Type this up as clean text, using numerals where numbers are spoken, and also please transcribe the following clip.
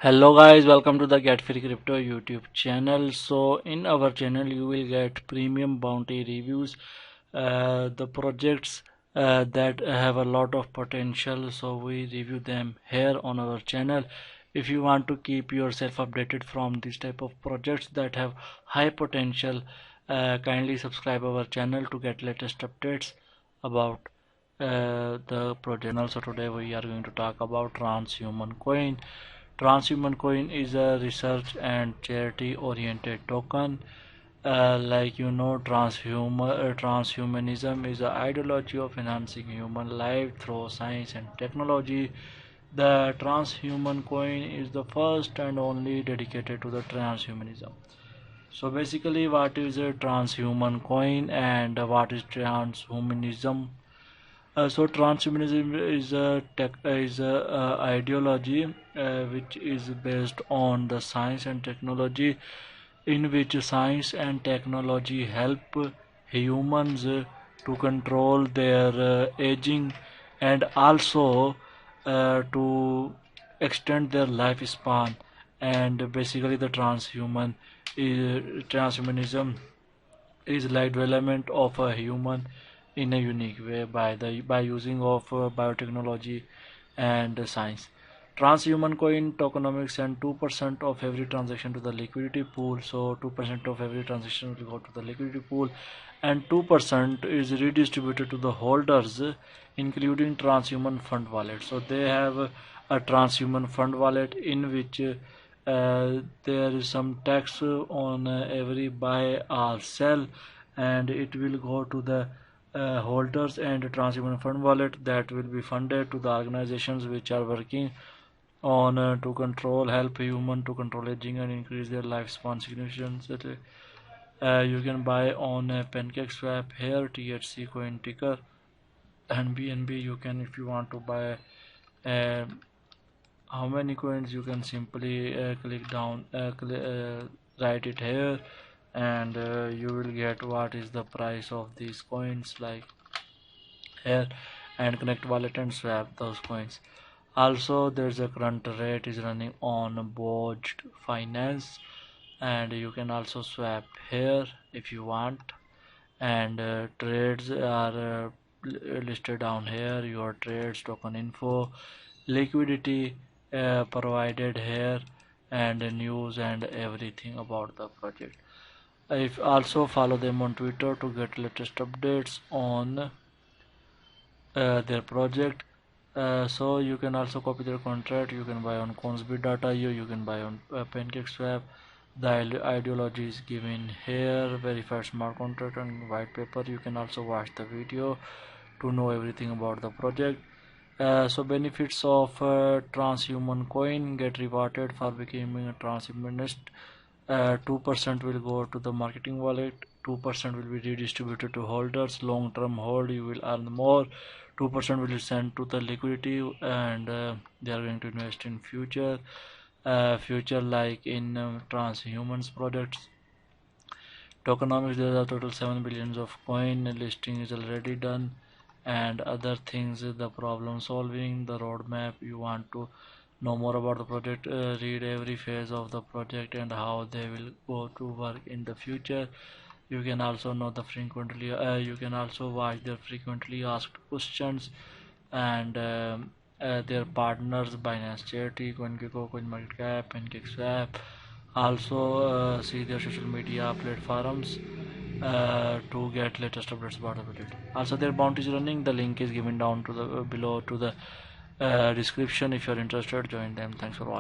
Hello guys, welcome to the Get Free Crypto YouTube channel. So in our channel you will get premium bounty reviews, the projects that have a lot of potential, so we review them here on our channel. If you want to keep yourself updated from this type of projects that have high potential, kindly subscribe our channel to get latest updates about the project. Also today we are going to talk about Transhuman Coin. Transhuman Coin is a research and charity oriented token. Transhumanism is an ideology of enhancing human life through science and technology. The transhuman coin is the first and only dedicated to the transhumanism. So basically, what is a transhuman coin and what is transhumanism? So transhumanism is a ideology which is based on the science and technology, in which science and technology help humans to control their aging and also to extend their lifespan. And basically, the transhumanism is like development of a human in a unique way by using of biotechnology and science. Transhuman coin tokenomics send 2% of every transaction to the liquidity pool. So 2% of every transaction will go to the liquidity pool, and 2% is redistributed to the holders, including transhuman fund wallet. So they have a transhuman fund wallet in which there is some tax on every buy or sell, and it will go to the holders and transhuman fund wallet that will be funded to the organizations which are working on to help human to control aging and increase their lifespan significantly. You can buy on PancakeSwap here, THC coin ticker, and BNB. You can, if you want to buy uh, how many coins, you can simply click down, write it here, and you will get what is the price of these coins like here, and connect wallet and swap those coins. Also, there's a current rate is running on Bojed Finance, and you can also swap here if you want. And trades are listed down here. Your trades, token info, liquidity provided here, and news and everything about the project. If also follow them on Twitter to get latest updates on their project. So you can also copy their contract. You can buy on Coinsbit.io. You can buy on PancakeSwap. The ideology is given here. Verified smart contract and white paper. You can also watch the video to know everything about the project. So benefits of transhuman coin: get rewarded for becoming a transhumanist. 2% will go to the marketing wallet. 2% will be redistributed to holders. Long term hold, you will earn more. 2% will be sent to the liquidity, and they are going to invest in future like in transhumans products. Tokenomics, there are total 7 billions of coin. Listing is already done, and other things, the problem solving, the roadmap. You want to know more about the project, read every phase of the project and how they will go to work in the future. You can also know the frequently you can also watch their frequently asked questions, and their partners: Binance Charity, CoinGecko, CoinMarketCap, PancakeSwap. Also see their social media platforms to get latest updates about the project. Also their bounty is running. The link is given down to the below to the description. If you're interested, join them. Thanks for watching.